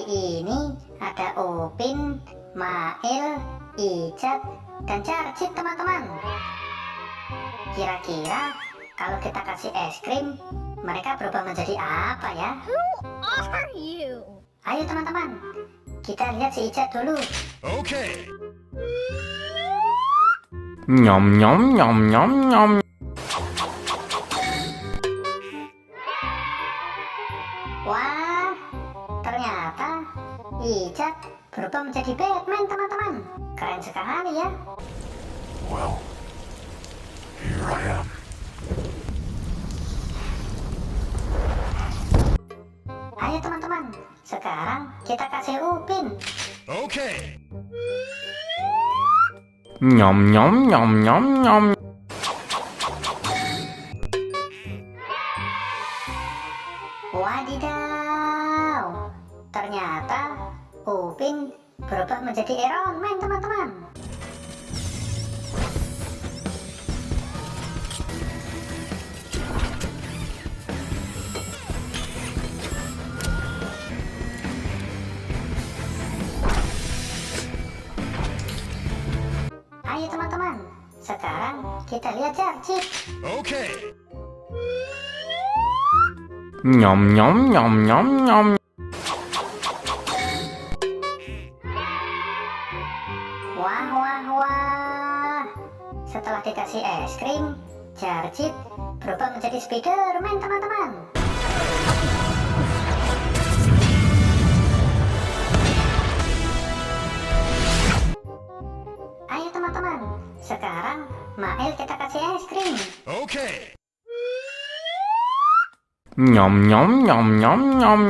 Kali ini ada Upin, Mail, Ijat, dan Jarjit teman-teman. Kira-kira kalau kita kasih es krim, mereka berubah menjadi apa ya? Who are you? Ayo teman-teman, kita lihat si Ijat dulu. Okay. Nyom nyom nyom nyom nyom. Wah, ternyata Ijat berubah menjadi Batman teman-teman. Keren sekali ya. Well, here I am. Ayo teman-teman, sekarang kita kasih Upin. Okay. Nyom nyom nyom nyom nyom. Wadidaw, ternyata Upin berubah menjadi Iron Man teman-teman. Ayo teman-teman, sekarang kita lihat Jarjit. Okay. Nyom nyom nyom nyom nyom. Wah wah wah, setelah dikasih es krim, Jarjit berubah menjadi Spiderman teman-teman. Ayo teman-teman, sekarang Mail kita kasih es krim. Okay. Nyom nyom nyom nyom nyom.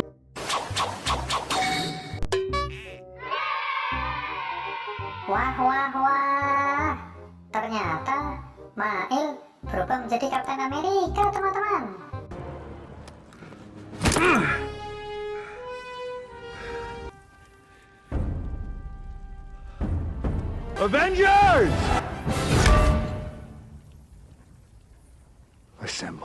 Wah wah wah, ternyata Mail berubah menjadi Kapten Amerika teman-teman. Avengers!